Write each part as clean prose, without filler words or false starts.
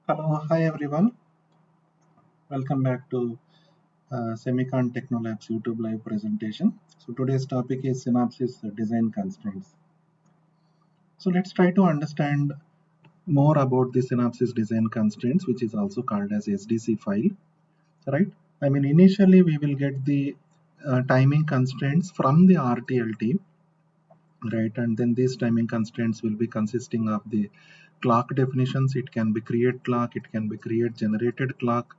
Hello, hi everyone. Welcome back to Semicon Technolabs YouTube live presentation. So today's topic is synopsis design constraints. So let's try to understand more about the synopsis design constraints, which is also called as SDC file, right? I mean, initially we will get the timing constraints from the RTL team, right? And then these timing constraints will be consisting of the clock definitions. It can be create clock, it can be create generated clock,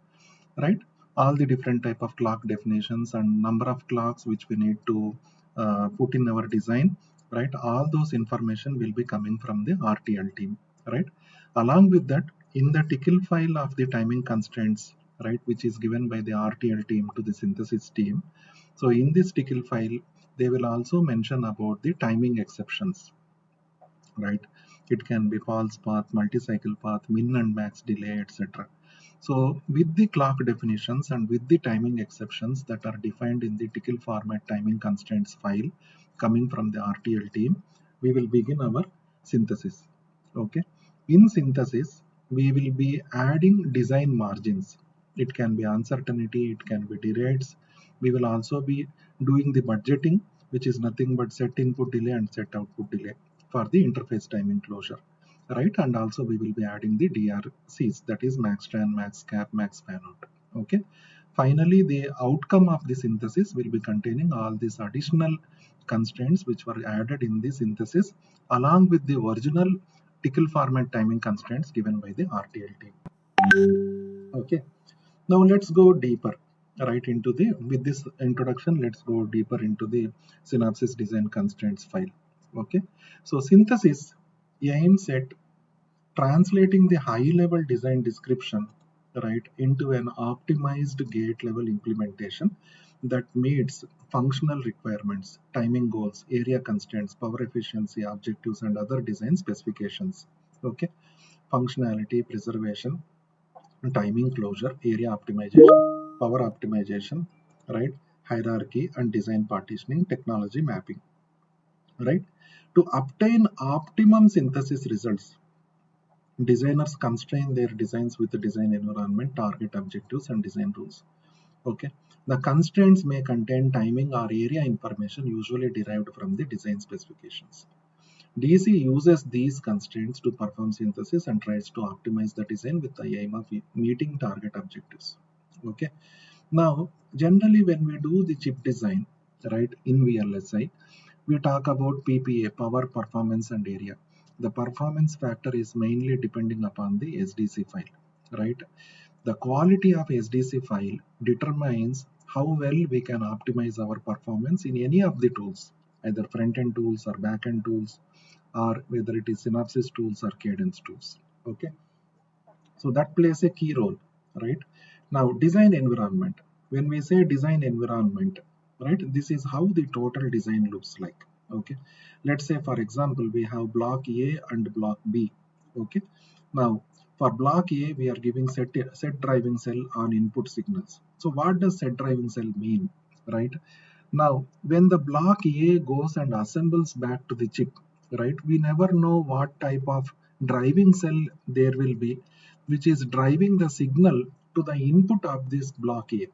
right? All the different type of clock definitions and number of clocks which we need to put in our design, right? All those information will be coming from the RTL team, right? Along with that, in the tickle file of the timing constraints, right, which is given by the RTL team to the synthesis team. So in this tickle file, they will also mention about the timing exceptions, right? It can be false path, multi-cycle path, min and max delay, etc. So with the clock definitions and with the timing exceptions that are defined in the tickle format timing constraints file coming from the RTL team, we will begin our synthesis. Okay. In synthesis, we will be adding design margins. It can be uncertainty, it can be derates. We will also be doing the budgeting, which is nothing but set input delay and set output delay for the interface timing closure, right? And also we will be adding the DRCs, that is max tran, max cap, max fan out. Okay. Finally, the outcome of the synthesis will be containing all these additional constraints which were added in the synthesis along with the original tickle format timing constraints given by the RTL team. Okay. Now let's go deeper right into the, with this introduction, let's go deeper into the synopsis design constraints file. Okay. So synthesis aims at translating the high level design description, right, into an optimized gate level implementation that meets functional requirements, timing goals, area constraints, power efficiency objectives, and other design specifications. Okay. Functionality, preservation, timing closure, area optimization, power optimization, right, hierarchy and design partitioning, technology mapping, right? To obtain optimum synthesis results, designers constrain their designs with the design environment, target objectives, and design rules. Okay. The constraints may contain timing or area information usually derived from the design specifications. DC uses these constraints to perform synthesis and tries to optimize the design with the aim of meeting target objectives. Okay. Now, generally when we do the chip design, right, in VLSI, we talk about PPA, power, performance, and area. The performance factor is mainly depending upon the SDC file, right? The quality of SDC file determines how well we can optimize our performance in any of the tools, either front-end tools or back-end tools, or whether it is synopsis tools or cadence tools. Okay, so that plays a key role, right? Now, design environment. When we say design environment, right, this is how the total design looks like. Okay, let's say for example we have block A and block B. Okay, now for block A we are giving set driving cell on input signals. So what does set driving cell mean, right? Now when the block A goes and assembles back to the chip, right, we never know what type of driving cell there will be which is driving the signal to the input of this block A.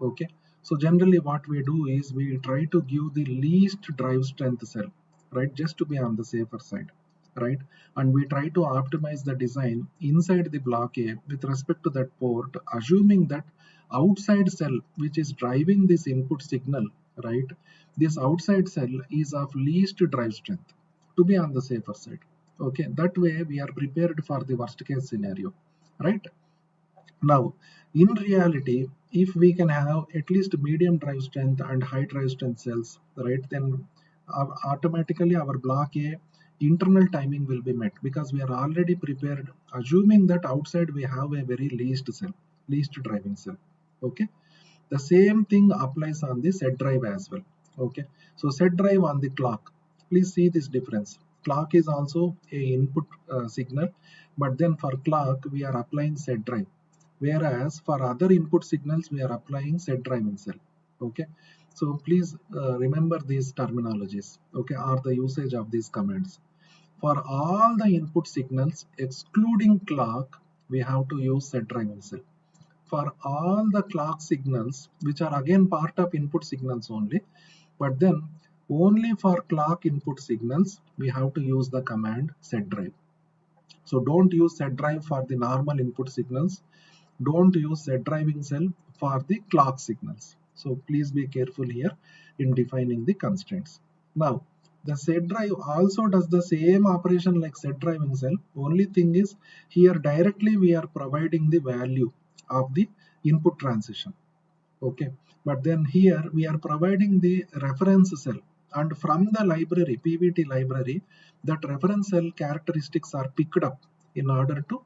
Okay, so generally what we do is we try to give the least drive strength cell, right, just to be on the safer side, right? And we try to optimize the design inside the block A with respect to that port, assuming that outside cell which is driving this input signal, right, this outside cell is of least drive strength to be on the safer side. Okay, that way we are prepared for the worst case scenario, right? Now, in reality, if we can have at least medium drive strength and high drive strength cells, right, then automatically our block A internal timing will be met because we are already prepared, assuming that outside we have a very least cell, least driving cell. Okay, the same thing applies on the set drive as well. Okay, so set drive on the clock. Please see this difference. Clock is also a input signal, but then for clock we are applying set drive, whereas for other input signals we are applying set driving cell. Okay, so please remember these terminologies, okay, or the usage of these commands. For all the input signals excluding clock, we have to use set driving cell. For all the clock signals, which are again part of input signals only, but then only for clock input signals, we have to use the command set drive. So don't use set drive for the normal input signals. Don't use set driving cell for the clock signals. So please be careful here in defining the constraints. Now, the set drive also does the same operation like set driving cell. Only thing is here directly we are providing the value of the input transition. Okay, but then here we are providing the reference cell, and from the library, PVT library, that reference cell characteristics are picked up in order to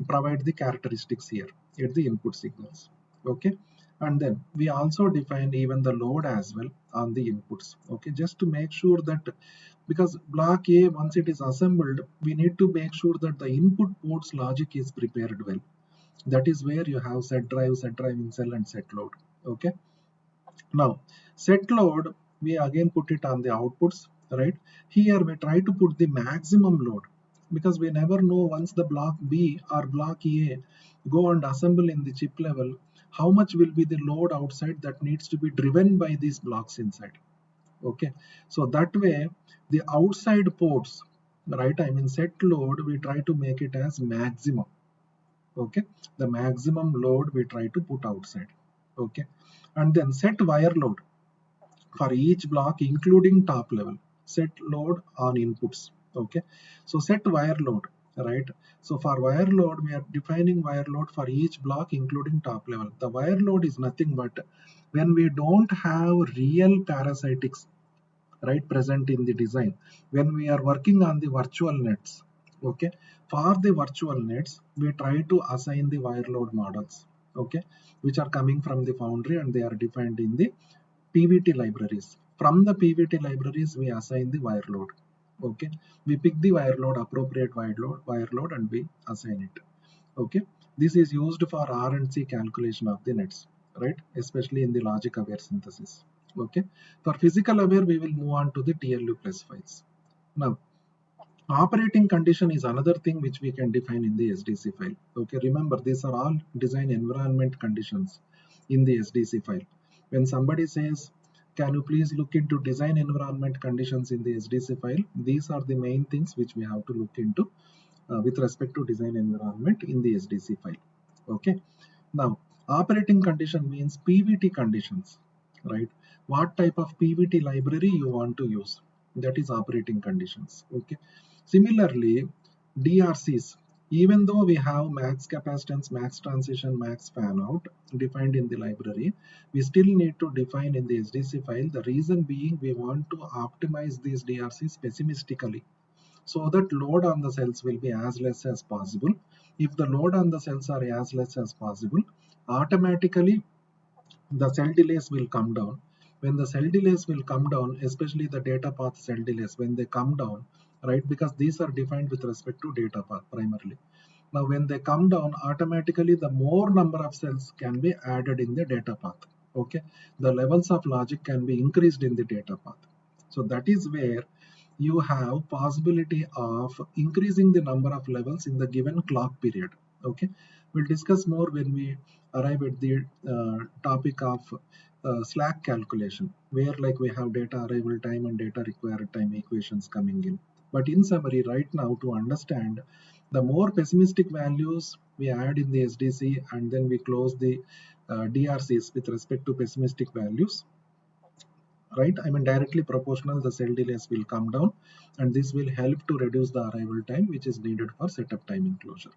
provide the characteristics here at the input signals. Okay, and then we also define even the load as well on the inputs. Okay, just to make sure that, because block A, once it is assembled, we need to make sure that the input ports logic is prepared well. That is where you have set drive, set driving cell, and set load. Okay, now set load, we again put it on the outputs, right? Here we try to put the maximum load, because we never know once the block B or block A go and assemble in the chip level, how much will be the load outside that needs to be driven by these blocks inside. Okay, so that way the outside ports, right, I mean set load, we try to make it as maximum. Okay, the maximum load we try to put outside. Okay, and then set wire load for each block including top level, set load on inputs. Okay, so set wire load, right? So for wire load, we are defining wire load for each block including top level. The wire load is nothing but when we don't have real parasitics, right, present in the design, when we are working on the virtual nets. Okay, for the virtual nets, we try to assign the wire load models, okay, which are coming from the foundry, and they are defined in the PVT libraries. From the PVT libraries, we assign the wire load. Okay, we pick the wire load, appropriate wire load, and we assign it. Okay, this is used for R and C calculation of the nets, right, especially in the logic aware synthesis. Okay, for physical aware, we will move on to the TLU plus files. Now, operating condition is another thing which we can define in the SDC file. Okay, remember these are all design environment conditions in the SDC file. When somebody says, can you please look into design environment conditions in the SDC file, these are the main things which we have to look into with respect to design environment in the SDC file. Okay, now operating condition means PVT conditions, right? What type of PVT library you want to use, that is operating conditions. Okay, similarly DRCs, even though we have max capacitance, max transition, max fan out defined in the library, we still need to define in the SDC file. The reason being, we want to optimize these DRCs pessimistically, so that load on the cells will be as less as possible. If the load on the cells are as less as possible, automatically the cell delays will come down. When the cell delays will come down, especially the data path cell delays, when they come down, right, because these are defined with respect to data path primarily. Now when they come down, automatically the more number of cells can be added in the data path. Okay, the levels of logic can be increased in the data path. So that is where you have possibility of increasing the number of levels in the given clock period. Okay, we'll discuss more when we arrive at the topic of slack calculation, where like we have data arrival time and data required time equations coming in. But in summary, right now, to understand, the more pessimistic values we add in the SDC, and then we close the DRCs with respect to pessimistic values, right, I mean directly proportional, the cell delays will come down, and this will help to reduce the arrival time which is needed for setup time enclosure.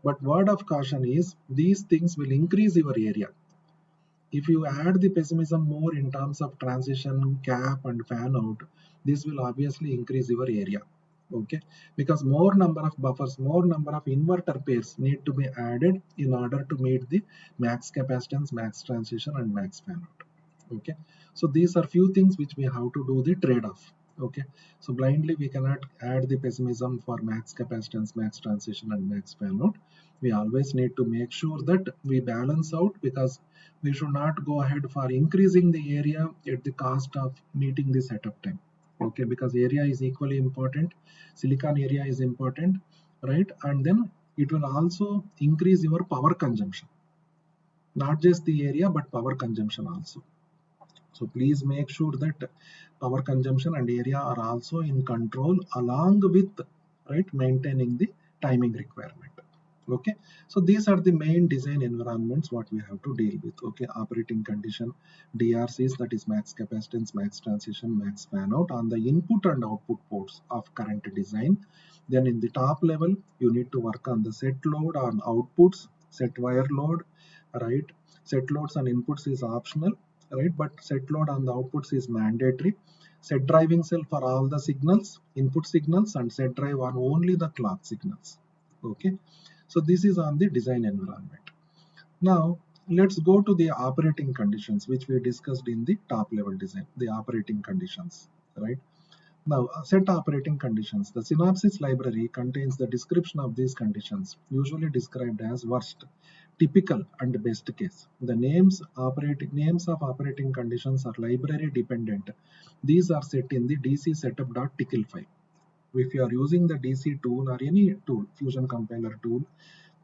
But word of caution is, these things will increase your area. If you add the pessimism more in terms of transition, cap, and fan out, this will obviously increase your area. Okay, because more number of buffers, more number of inverter pairs need to be added in order to meet the max capacitance, max transition, and max fan out. Okay, so these are few things which we have to do the trade-off. Okay, so blindly we cannot add the pessimism for max capacitance, max transition, and max fan out. We always need to make sure that we balance out, because we should not go ahead for increasing the area at the cost of meeting the setup time. Okay, because area is equally important, silicon area is important, right? And then it will also increase your power consumption, not just the area but power consumption also. So please make sure that power consumption and area are also in control along with maintaining the timing requirement. Okay, so these are the main design environments what we have to deal with. Okay, operating condition, DRCs, that is max capacitance, max transition, max fan out on the input and output ports of current design. Then in the top level you need to work on the set load on outputs, set wire load, right? Set loads on inputs is optional, right? But set load on the outputs is mandatory. Set driving cell for all the signals, input signals, and set drive on only the clock signals. Okay, so this is on the design environment. Now let's go to the operating conditions which we discussed in the top level design, the operating conditions, right? Now, set operating conditions. The synopsis library contains the description of these conditions, usually described as worst, typical, and best case. The names of operating conditions are library dependent. These are set in the DC setup.tcl file. If you are using the DC tool or any tool, Fusion compiler tool,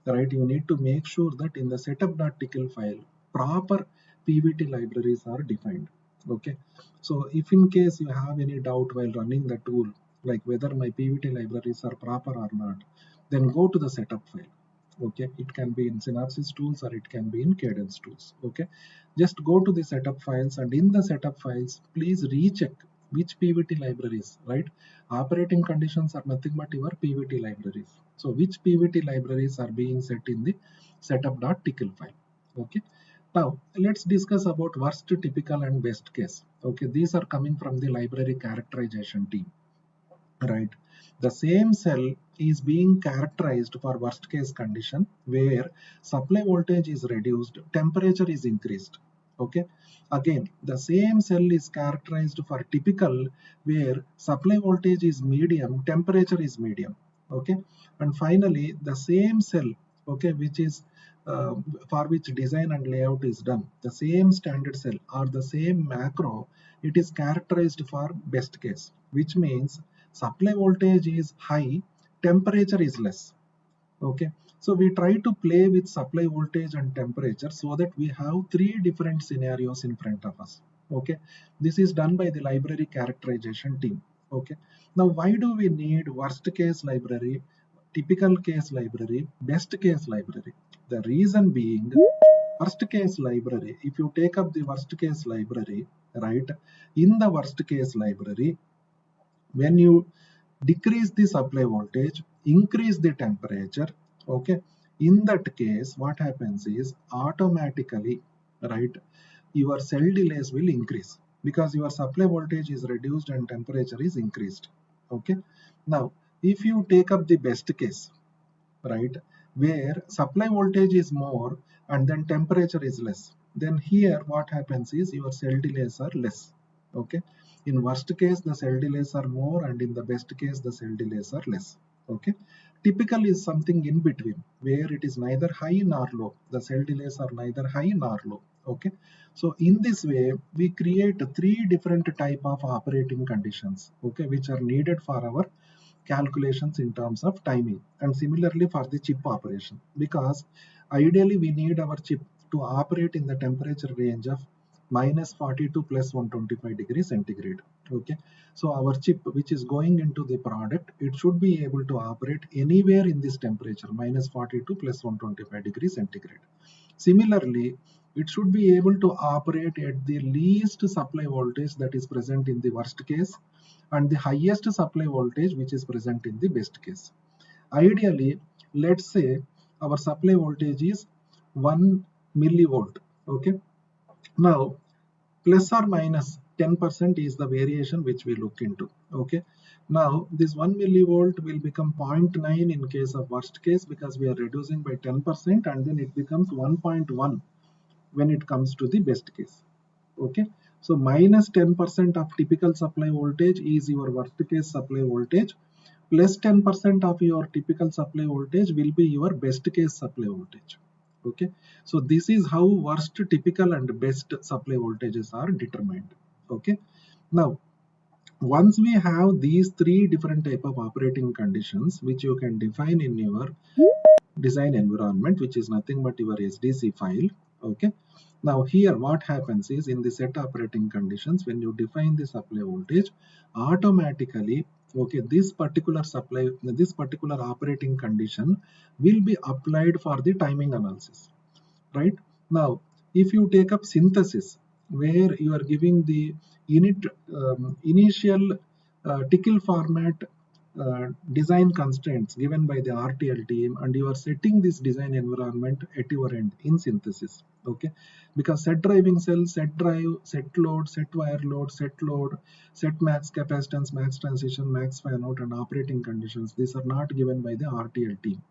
right, you need to make sure that in the setup.tcl file, proper PVT libraries are defined. Okay, so if in case you have any doubt while running the tool, like whether my PVT libraries are proper or not, then go to the setup file. Okay, it can be in Synopsys tools or it can be in Cadence tools. Okay, just go to the setup files, and in the setup files, please recheck which PVT libraries, right? Operating conditions are nothing but your PVT libraries. So which PVT libraries are being set in the setup.tcl file. Okay. Now let's discuss about worst, typical, and best case. Okay, these are coming from the library characterization team, right? The same cell is being characterized for worst case condition where supply voltage is reduced, temperature is increased. Okay, again the same cell is characterized for typical where supply voltage is medium, temperature is medium. Okay, and finally the same cell, okay, which is uh, for which design and layout is done, the same standard cell or the same macro, it is characterized for best case, which means supply voltage is high, temperature is less. Okay, so we try to play with supply voltage and temperature so that we have three different scenarios in front of us. Okay, this is done by the library characterization team. Okay, now why do we need worst case library, typical case library, best case library? The reason being, worst case library, if you take up the worst case library, right, in the worst case library, when you decrease the supply voltage, increase the temperature, okay, in that case what happens is automatically, right, your cell delays will increase because your supply voltage is reduced and temperature is increased. Okay, now if you take up the best case, right, where supply voltage is more and then temperature is less, then here what happens is your cell delays are less. Okay, in worst case the cell delays are more and in the best case the cell delays are less. Okay, typical is something in between where it is neither high nor low, the cell delays are neither high nor low. Okay, so in this way we create three different type of operating conditions, okay, which are needed for our calculations in terms of timing, and similarly for the chip operation, because ideally we need our chip to operate in the temperature range of minus 40 to plus 125 degrees centigrade. Okay, so our chip which is going into the product, it should be able to operate anywhere in this temperature minus 40 to plus 125 degrees centigrade. Similarly, it should be able to operate at the least supply voltage that is present in the worst case and the highest supply voltage which is present in the best case. Ideally, let's say our supply voltage is 1 millivolt. Okay, now plus or minus 10% is the variation which we look into. Okay, now this 1 millivolt will become 0.9 in case of worst case because we are reducing by 10%, and then it becomes 1.1 when it comes to the best case. Okay, so minus 10% of typical supply voltage is your worst case supply voltage, plus 10% of your typical supply voltage will be your best case supply voltage. Okay, so this is how worst, typical, and best supply voltages are determined. Okay, now once we have these three different type of operating conditions which you can define in your design environment, which is nothing but your SDC file. Okay. Now here what happens is, in the set operating conditions, when you define the supply voltage, automatically, okay, this particular operating condition will be applied for the timing analysis, right? Now, if you take up synthesis, where you are giving the initial tickle format design constraints given by the RTL team, and you are setting this design environment at your end in synthesis, okay? Because set driving cell, set drive, set load, set wire load, set max capacitance, max transition, max fan out, and operating conditions, these are not given by the RTL team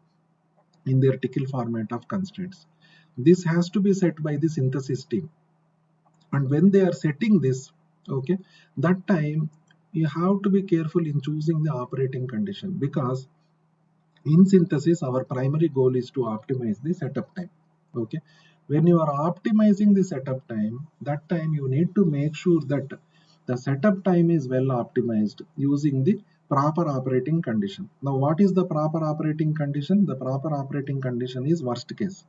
in their tickle format of constraints. This has to be set by the synthesis team. And when they are setting this, okay, that time you have to be careful in choosing the operating condition, because in synthesis our primary goal is to optimize the setup time. Okay, when you are optimizing the setup time, that time you need to make sure that the setup time is well optimized using the proper operating condition. Now, what is the proper operating condition? The proper operating condition is worst case.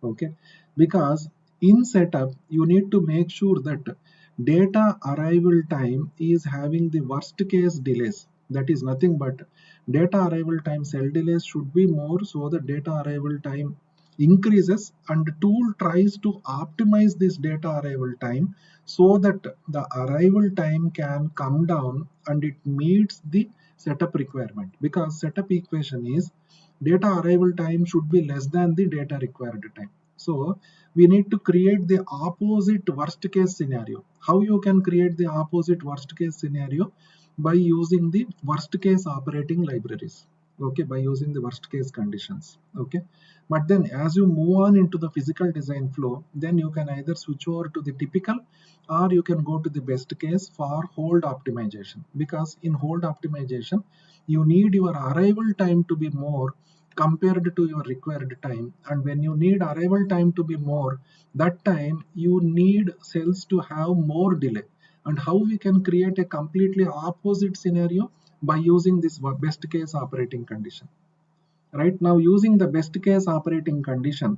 Okay, because in setup you need to make sure that data arrival time is having the worst case delays. That is nothing but data arrival time cell delays should be more, so the data arrival time increases, and the tool tries to optimize this data arrival time so that the arrival time can come down and it meets the setup requirement, because setup equation is data arrival time should be less than the data required time. So we need to create the opposite worst case scenario. How you can create the opposite worst case scenario? By using the worst case operating libraries. Okay, by using the worst case conditions. Okay, but then as you move on into the physical design flow, then you can either switch over to the typical, or you can go to the best case for hold optimization, because in hold optimization you need your arrival time to be more compared to your required time, and when you need arrival time to be more, that time you need cells to have more delay. And how we can create a completely opposite scenario? By using this best case operating condition. Right now, using the best case operating condition,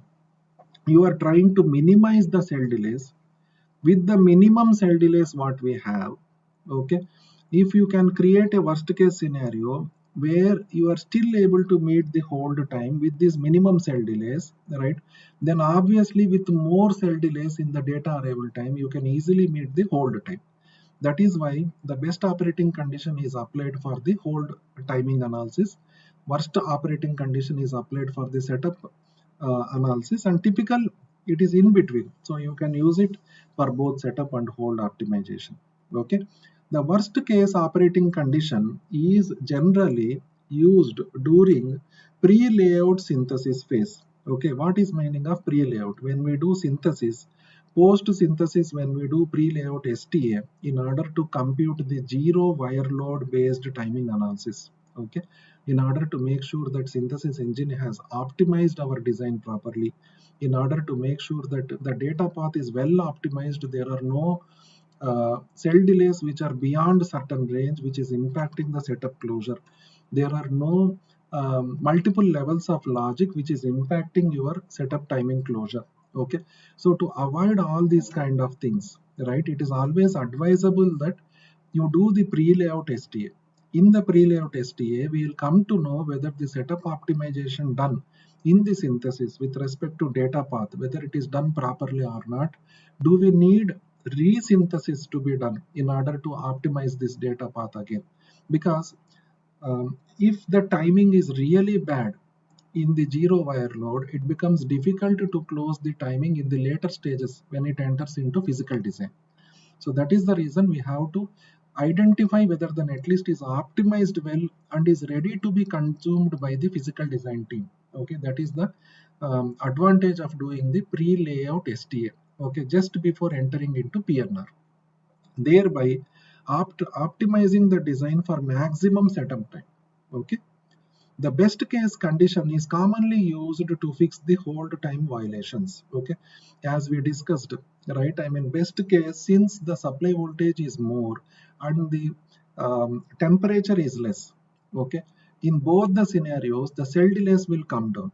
you are trying to minimize the cell delays with the minimum cell delays what we have. Okay, if you can create a worst case scenario where you are still able to meet the hold time with these minimum cell delays, right, then obviously with more cell delays in the data arrival time you can easily meet the hold time. That is why the best operating condition is applied for the hold timing analysis, worst operating condition is applied for the setup analysis, and typical it is in between, so you can use it for both setup and hold optimization. Okay, the worst case operating condition is generally used during pre-layout synthesis phase. Okay, what is meaning of pre-layout? When we do synthesis, post synthesis, when we do pre-layout STA, in order to compute the zero wire load based timing analysis. Okay, in order to make sure that synthesis engine has optimized our design properly, in order to make sure that the data path is well optimized, there are no cell delays which are beyond certain range which is impacting the setup closure, there are no multiple levels of logic which is impacting your setup timing closure. Okay, so to avoid all these kind of things, right, it is always advisable that you do the pre-layout STA. In the pre-layout STA, we will come to know whether the setup optimization done in the synthesis with respect to data path, whether it is done properly or not. Do we need resynthesis to be done in order to optimize this data path again? Because if the timing is really bad in the zero wire load, it becomes difficult to close the timing in the later stages when it enters into physical design. So that is the reason we have to identify whether the netlist is optimized well and is ready to be consumed by the physical design team. Okay, that is the advantage of doing the pre-layout STA. Okay, just before entering into PNR, thereby optimizing the design for maximum setup time. Okay, the best case condition is commonly used to fix the hold time violations. Okay, as we discussed, right? I mean, best case, since the supply voltage is more and the temperature is less. Okay, in both the scenarios, the cell delays will come down.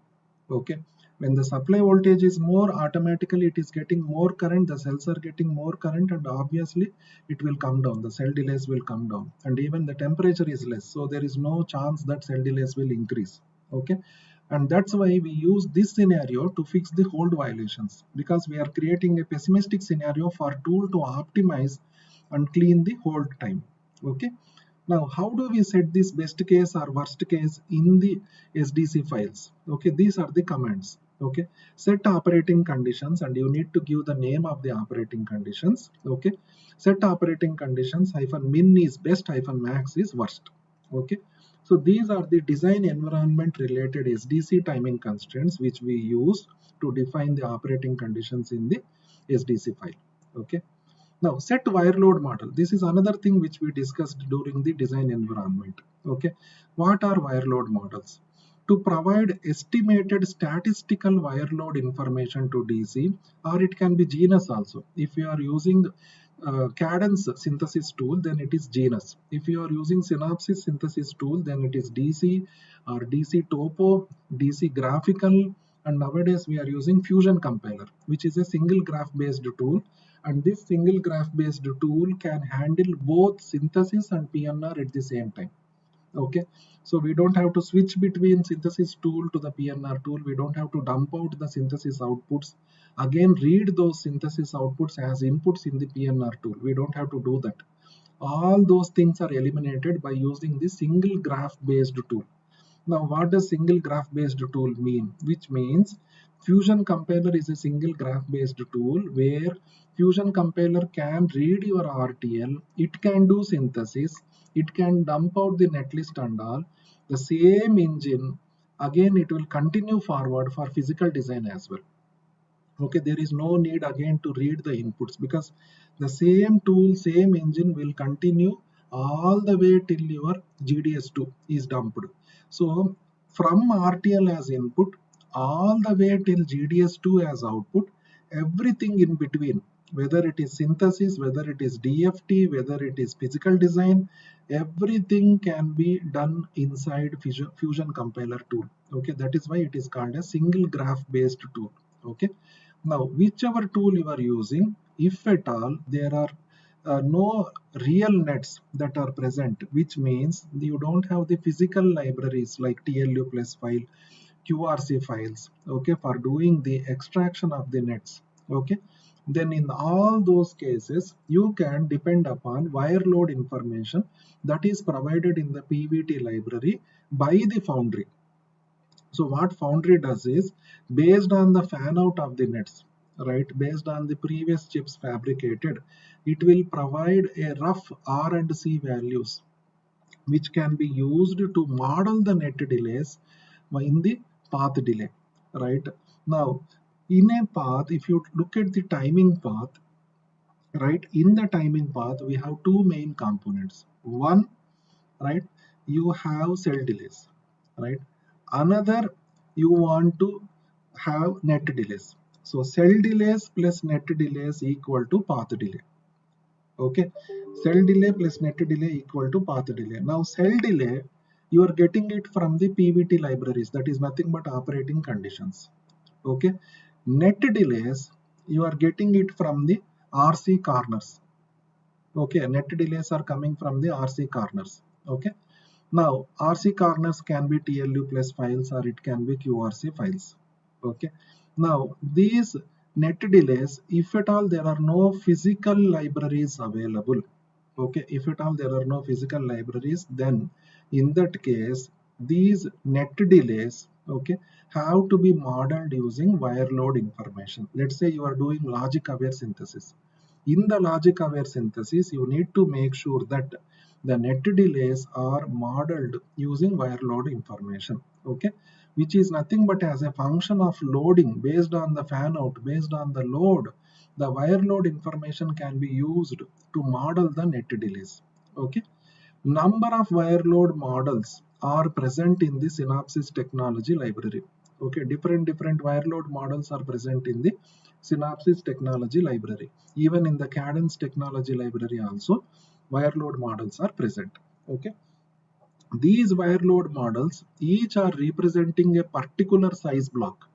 Okay, when the supply voltage is more, automatically it is getting more current, the cells are getting more current, and obviously it will come down, the cell delays will come down, and even the temperature is less, so there is no chance that cell delays will increase. Okay, and that's why we use this scenario to fix the hold violations, because we are creating a pessimistic scenario for tool to optimize and clean the hold time. Okay, now, how do we set this best case or worst case in the SDC files? Okay, these are the commands. Okay, set operating conditions, and you need to give the name of the operating conditions. Okay, set operating conditions -min is best, -max is worst. Okay, so these are the design environment related SDC timing constraints which we use to define the operating conditions in the SDC file. Okay. Now, set wire load model. This is another thing which we discussed during the design environment. Okay, what are wire load models? To provide estimated statistical wire load information to DC, or it can be genus also. If you are using cadence synthesis tool, then it is genus. If you are using synopsis synthesis tool, then it is DC or DC topo, DC graphical, and nowadays we are using fusion compiler, which is a single graph based tool, and this single graph based tool can handle both synthesis and PNR at the same time. Okay, so we don't have to switch between synthesis tool to the PNR tool. We don't have to dump out the synthesis outputs, again read those synthesis outputs as inputs in the PNR tool. We don't have to do that. All those things are eliminated by using the single graph based tool. Now, what does single graph based tool mean? Which means Fusion Compiler is a single graph based tool where Fusion Compiler can read your RTL, it can do synthesis, it can dump out the netlist and all. The same engine, again, it will continue forward for physical design as well. Okay, there is no need again to read the inputs, because the same tool, same engine will continue all the way till your GDS2 is dumped. So from RTL as input all the way till GDS2 as output, everything in between, whether it is synthesis, whether it is DFT, whether it is physical design, everything can be done inside Fusion Compiler tool. Okay, that is why it is called a single graph based tool. Okay, now whichever tool you are using, if at all there are no real nets that are present, which means you don't have the physical libraries like TLU plus file, QRC files, okay, for doing the extraction of the nets, okay, then in all those cases you can depend upon wire load information that is provided in the PVT library by the foundry. So what foundry does is, based on the fan out of the nets, right, based on the previous chips fabricated, it will provide a rough R and C values which can be used to model the net delays in the path delay, right? Now, in a path, if you look at the timing path, right, in the timing path, we have two main components. One, right, you have cell delays, right? Another, you want to have net delays. So cell delays plus net delays equal to path delay. Okay, cell delay plus net delay equal to path delay. Now cell delay, you are getting it from the PVT libraries, that is nothing but operating conditions. Okay, net delays, you are getting it from the RC corners. Okay, net delays are coming from the RC corners. Okay, now RC corners can be TLU plus files or it can be QRC files. Okay, now these net delays, if at all there are no physical libraries available, okay, if at all there are no physical libraries, then in that case these net delays, okay, have to be modeled using wire load information. Let's say you are doing logic aware synthesis. In the logic aware synthesis, you need to make sure that the net delays are modeled using wire load information, okay, which is nothing but as a function of loading based on the fan out, based on the load. The wire load information can be used to model the net delays. Okay, number of wire load models are present in the Synopsys technology library. Okay, different wire load models are present in the Synopsys technology library. Even in the Cadence technology library also, wire load models are present. Okay, These wire load models each are representing a particular size block.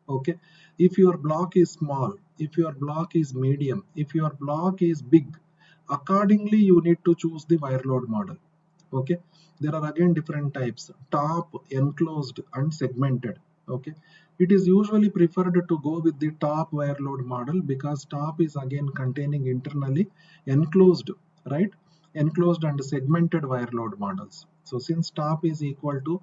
Okay, if your block is small, if your block is medium, if your block is big, accordingly you need to choose the wire load model. Okay, there are again different types: top, enclosed, and segmented. Okay, it is usually preferred to go with the top wire load model because top is again containing internally enclosed, right, enclosed and segmented wire load models. So since top is equal to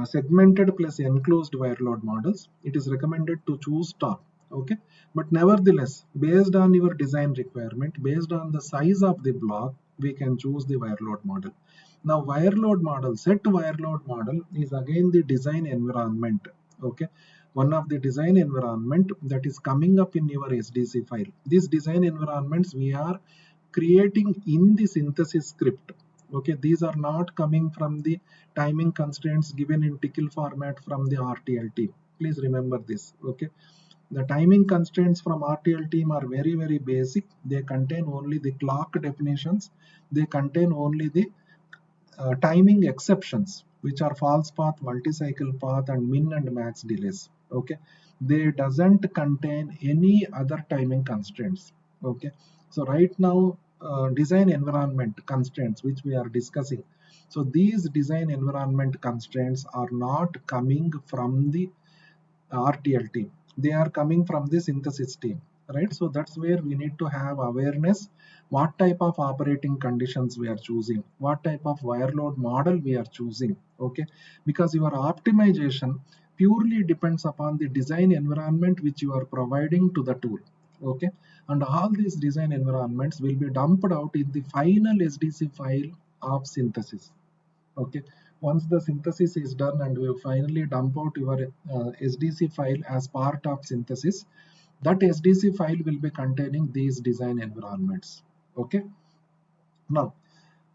segmented plus enclosed wire load models, it is recommended to choose top. Okay, but nevertheless, based on your design requirement, based on the size of the block, we can choose the wire load model. Now, wire load model, set wire load model is again the design environment. Okay, one of the design environment that is coming up in your SDC file. These design environments we are creating in the synthesis script. Okay, these are not coming from the timing constraints given in tickle format from the RTL team. Please remember this. Okay, the timing constraints from RTL team are very basic. They contain only the clock definitions. They contain only the timing exceptions, which are false path, multi-cycle path, and min and max delays. Okay, they doesn't contain any other timing constraints. Okay, so right now design environment constraints which we are discussing. So these design environment constraints are not coming from the RTL team. They are coming from the synthesis team, right? So that's where we need to have awareness what type of operating conditions we are choosing, what type of wire load model we are choosing, okay? Because your optimization purely depends upon the design environment which you are providing to the tool, okay? And all these design environments will be dumped out in the final SDC file of synthesis. Okay, once the synthesis is done and you finally dump out your SDC file as part of synthesis, that SDC file will be containing these design environments. Okay, now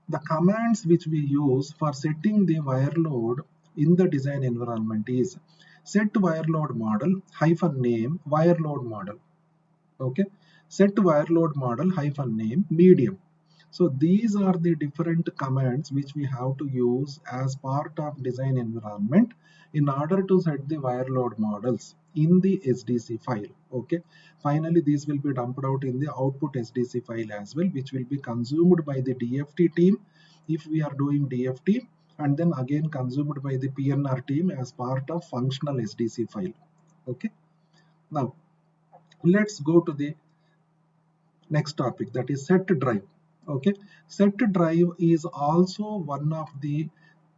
the commands which we use for setting the wire load in the design environment is set wire load model hyphen name wire load model. Okay, set wire load model hyphen name medium. So these are the different commands which we have to use as part of design environment in order to set the wire load models in the SDC file. Okay, finally these will be dumped out in the output SDC file as well, which will be consumed by the DFT team if we are doing DFT, and then again consumed by the PNR team as part of functional SDC file. Okay, now let's go to the next topic, that is set drive. Okay, set drive is also one of the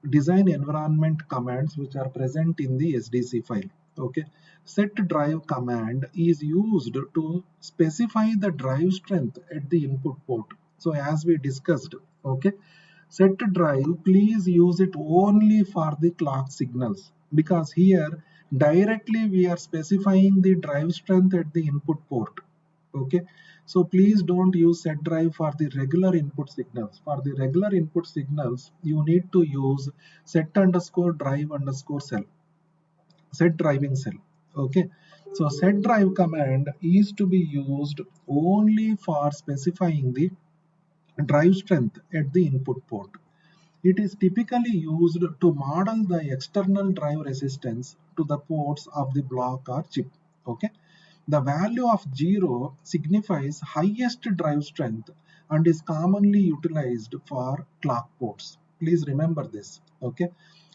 design environment commands which are present in the SDC file. Okay, set drive command is used to specify the drive strength at the input port. So as we discussed, okay, set drive, please use it only for the clock signals, because here directly we are specifying the drive strength at the input port. Okay, so please don't use set drive for the regular input signals. For the regular input signals, you need to use set underscore drive underscore cell, set driving cell. Okay, so set drive command is to be used only for specifying the drive strength at the input port. It is typically used to model the external drive resistance to the ports of the block or chip. Okay, the value of 0 signifies highest drive strength and is commonly utilized for clock ports. Please remember this. Okay,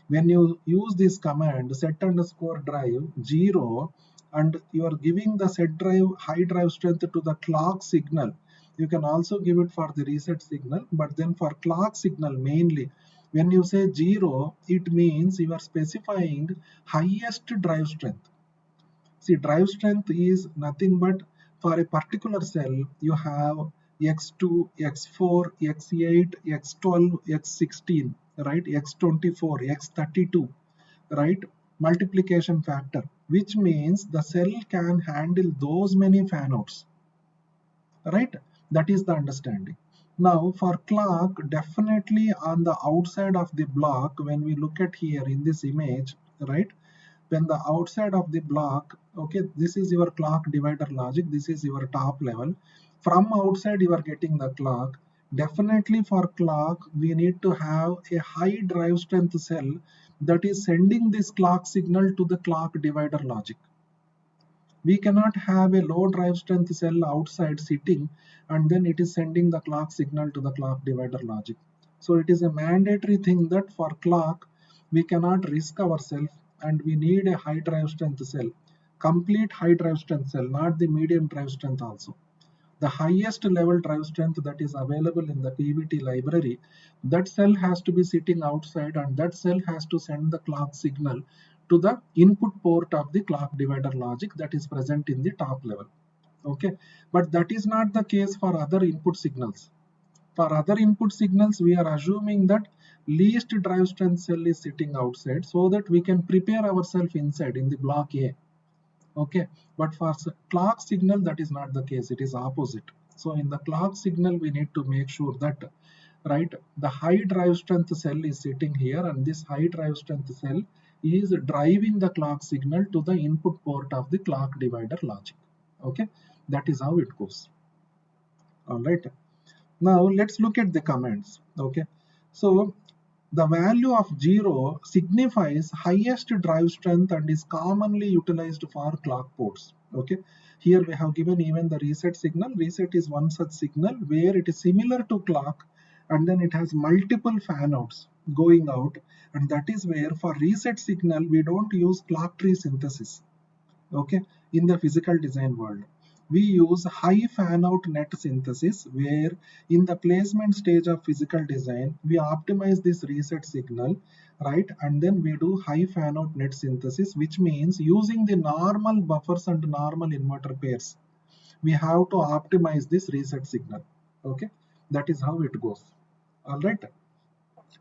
when you use this command set underscore drive 0 and you are giving the set drive high drive strength to the clock signal, you can also give it for the reset signal, but then for clock signal mainly, when you say 0, it means you are specifying highest drive strength. See, drive strength is nothing but for a particular cell, you have X2, X4, X8, X12, X16, right? X24, X32, right? Multiplication factor, which means the cell can handle those many fanouts, right? That is the understanding. Now for clock, definitely on the outside of the block, when we look at here in this image, right, when the outside of the block, okay, this is your clock divider logic, this is your top level. From outside you are getting the clock, Definitely for clock, we need to have a high drive strength cell that is sending this clock signal to the clock divider logic. We cannot have a low drive strength cell outside sitting and then it is sending the clock signal to the clock divider logic. So it is a mandatory thing that for clock, we cannot risk ourselves and we need a high drive strength cell. Complete high drive strength cell, not the medium drive strength also. The highest level drive strength that is available in the PVT library, that cell has to be sitting outside and that cell has to send the clock signal to the input port of the clock divider logic that is present in the top level. Okay, but that is not the case for other input signals. For other input signals, we are assuming that least drive strength cell is sitting outside so that we can prepare ourselves inside in the block A. Okay, but for clock signal, that is not the case, it is opposite. So in the clock signal, we need to make sure that, right, the high drive strength cell is sitting here and this high drive strength cell is driving the clock signal to the input port of the clock divider logic. Okay, that is how it goes. All right, now let's look at the commands. Okay, so the value of 0 signifies highest drive strength and is commonly utilized for clock ports. Okay, here we have given even the reset signal. Reset is one such signal where it is similar to clock and then it has multiple fan outs going out, and that is where for reset signal we don't use clock tree synthesis. Okay, in the physical design world we use high fan out net synthesis, where in the placement stage of physical design we optimize this reset signal, right, and then we do high fan out net synthesis, which means using the normal buffers and normal inverter pairs we have to optimize this reset signal. Okay, that is how it goes. All right,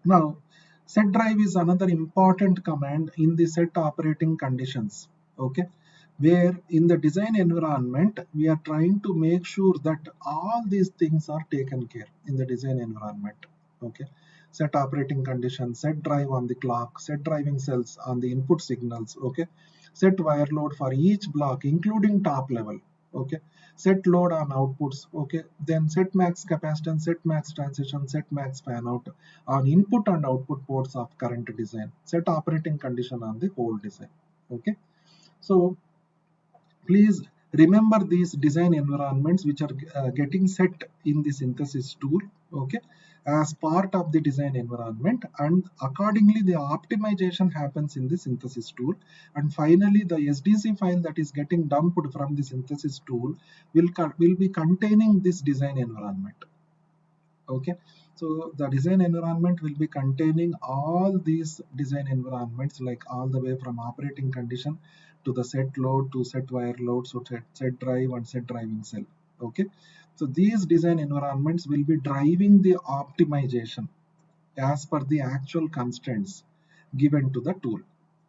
now set drive is another important command in the set operating conditions. Okay, where in the design environment we are trying to make sure that all these things are taken care in the design environment. Okay, set operating conditions, set drive on the clock, set driving cells on the input signals. Okay, set wire load for each block including top level. Okay, set load on outputs. Okay, then set max capacitance, set max transition, set max fan out on input and output ports of current design, set operating condition on the whole design. Okay, so please remember these design environments which are getting set in the synthesis tool. Okay, as part of the design environment, and accordingly the optimization happens in the synthesis tool, and finally the SDC file that is getting dumped from the synthesis tool will be containing this design environment. Okay, so the design environment will be containing all these design environments, like all the way from operating condition to the set load to set wire load, so set drive and set driving cell. Okay, so these design environments will be driving the optimization as per the actual constraints given to the tool.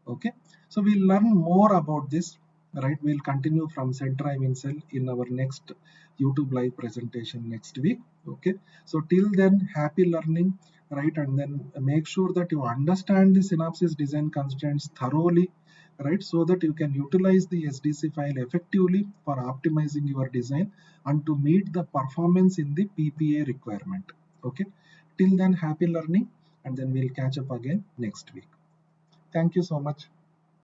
Okay, so we'll learn more about this, right? We'll continue from set driving cell in our next YouTube live presentation next week. Okay, so till then, happy learning, right? And then make sure that you understand the Synopsys design constraints thoroughly, right, so that you can utilize the SDC file effectively for optimizing your design and to meet the performance in the PPA requirement. Okay, till then, happy learning, and then we'll catch up again next week. Thank you so much.